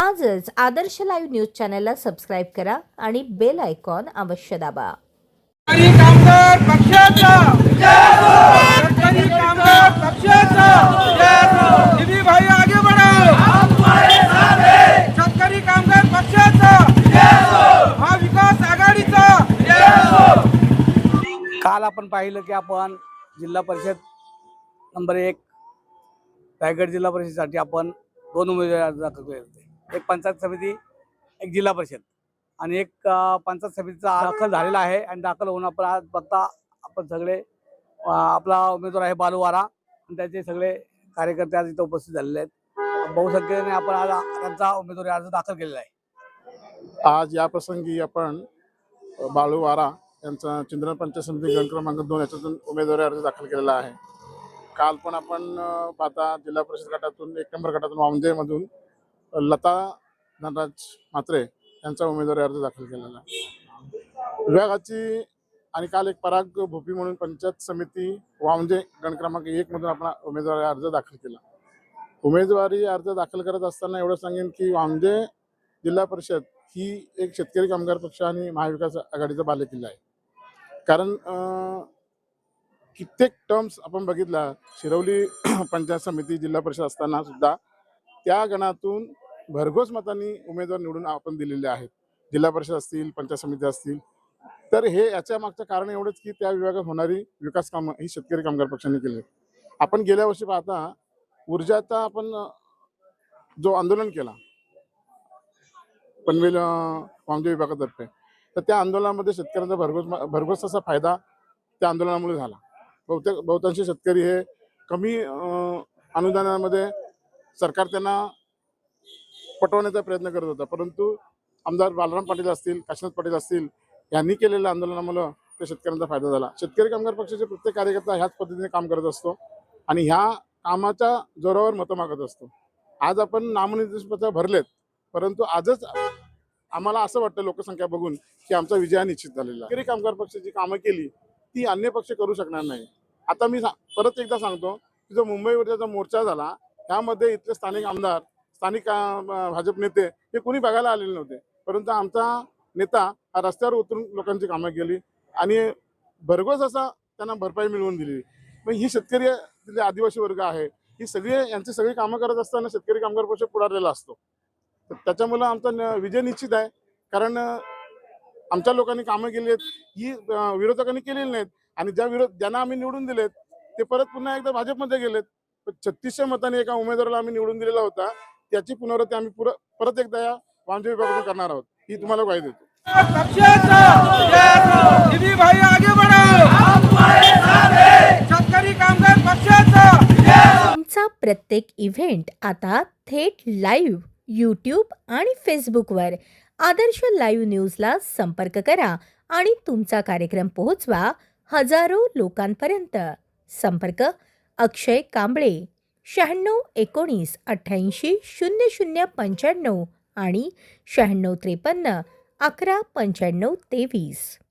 आजच आदर्श live news चॅनलला subscribe करा आणि बेल आयकॉन अवश्य दाबा. सरकारी कामगार पक्षाचा सरकारी कामगार पक्षाचा दीदी भाई आगे बढ़ो, शेतकरी कामगार पक्षाचा महाविकास आघाडीचा. काल आपण पाहिलं की आपण जिल्हा परिषद नंबर 1 रायगड जिल्हा परिषदेसाठी आपण 2 उमेदवार अर्ज दाखल केले होते. एक पंचायत समिती, एक जिल्हा परिषद आणि एक पंचायत समितीचा दाखल झालेला आहे. आणि दाखल होऊन आपण आज बघता आपण सगळे आपला उमेदवार आहे बालू वारा आणि त्याचे सगळे कार्यकर्ते आज इथे उपस्थित झालेले आहेत. बहुसंख्येने आपण आज त्यांचा उमेदवारी अर्ज दाखल केलेला आहे. आज या प्रसंगी आपण बाळू वारा यांचा चिंद्रन पंचायत समिती गण क्रमांक 2 याच्यातून उमेदवारी अर्ज दाखल केलेला आहे. काल पण आपण पाहता जिल्हा परिषद गटातून 1 नंबर गटातून वामजेमधून लता धनराज म्हात्रे यांचा उमेदवारी अर्ज दाखल केलेला आहे. विभागाची आणि काल एक पराग भोपी म्हणून पंचायत समिती वामजे गण क्रमांक 1 मधून आपण उमेदवारी अर्ज दाखल केला. उमेदवारी अर्ज दाखल करत असताना एवढं सांगेन की वामजे जिल्हा परिषद ही एक शेतकरी कामगार पक्ष आणि महाविकास आघाडीचा बालेकिल्ला आहे. कारण कित्येक टर्म्स आपण बघितला शिरवली पंचायत समिती जिल्हा परिषद असताना सुद्धा त्या गणातून भरघोस मतांनी उमेदवार निवडून आपण दिलेले आहेत. जिल्हा परिषद असतील, पंचायत समिती असतील. तर हे याच्या मागचं कारण एवढंच की त्या विभागात होणारी विकास कामं ही शेतकरी कामगार पक्षाने केली. आपण गेल्या वर्षी पाहता ऊर्जाचा आपण जो आंदोलन केला पनवेल वामजे विभागातर्फे, तर त्या आंदोलनामध्ये शेतकऱ्यांचा भरघोस असा फायदा त्या आंदोलनामुळे झाला. बहुतांश शेतकरी हे कमी अनुदानामध्ये सरकार त्यांना पटवण्याचा प्रयत्न करत होता, परंतु आमदार बालराम पाटील असतील, काशीनाथ पाटील असतील यांनी केलेल्या आंदोलनामुळे त्या शेतकऱ्यांचा फायदा झाला. शेतकरी कामगार पक्षाचे प्रत्येक कार्यकर्ता ह्याच पद्धतीने काम करत असतो आणि ह्या कामाच्या जोरावर मतं मागत असतो. आज आपण नामनिर्देशपत्र भरलेत, परंतु आजच आम्हाला असं वाटतं लोकसंख्या बघून की आमचा विजय निश्चित झालेला. शेतकरी कामगार पक्षाची कामं केली ती अन्य पक्ष करू शकणार नाही. आता मी परत एकदा सांगतो की जो मुंबईवरचा मोर्चा झाला त्यामध्ये इथले स्थानिक आमदार, स्थानिक भाजप नेते हे कोणी बघायला आलेले नव्हते, परंतु आमचा नेता हा रस्त्यावर उतरून लोकांची कामं केली आणि भरघोस असा त्यांना भरपाई मिळवून दिली. मग ही शेतकरी तिथले आदिवासी वर्ग आहे, ही यांची सगळी कामं करत असताना शेतकरी कामगार पक्ष पुढारलेला असतो. तर त्याच्यामुळं आमचा विजय निश्चित आहे. कारण आमच्या लोकांनी कामं केली आहेत ही विरोधकांनी केलेली नाहीत आणि ज्यांना आम्ही निवडून दिलेत ते परत पुन्हा एकदा भाजपमध्ये गेलेत. 3600 मतांनी एका उमेदवाराला आम्ही निवडून दिलेला होता, त्याची पुनरावृत्ती आम्ही परत एकदा या वामजे विभागातून करणार आहोत, ही तुम्हाला ग्वाही देतो. दीदी भाई आगे बढ़ो, शेतकरी कामगार पक्षाचा. तुमचा प्रत्येक इव्हेंट आता थेट लाईव्ह यूट्यूब आणि फेसबुकवर आदर्श लाईव्ह न्यूजला संपर्क करा आणि तुमचा कार्यक्रम पोहोचवा हजारो लोकांपर्यंत. संपर्क अक्षय कांबळे 96 19 88 00 95 आणि 96 53 11 95 23.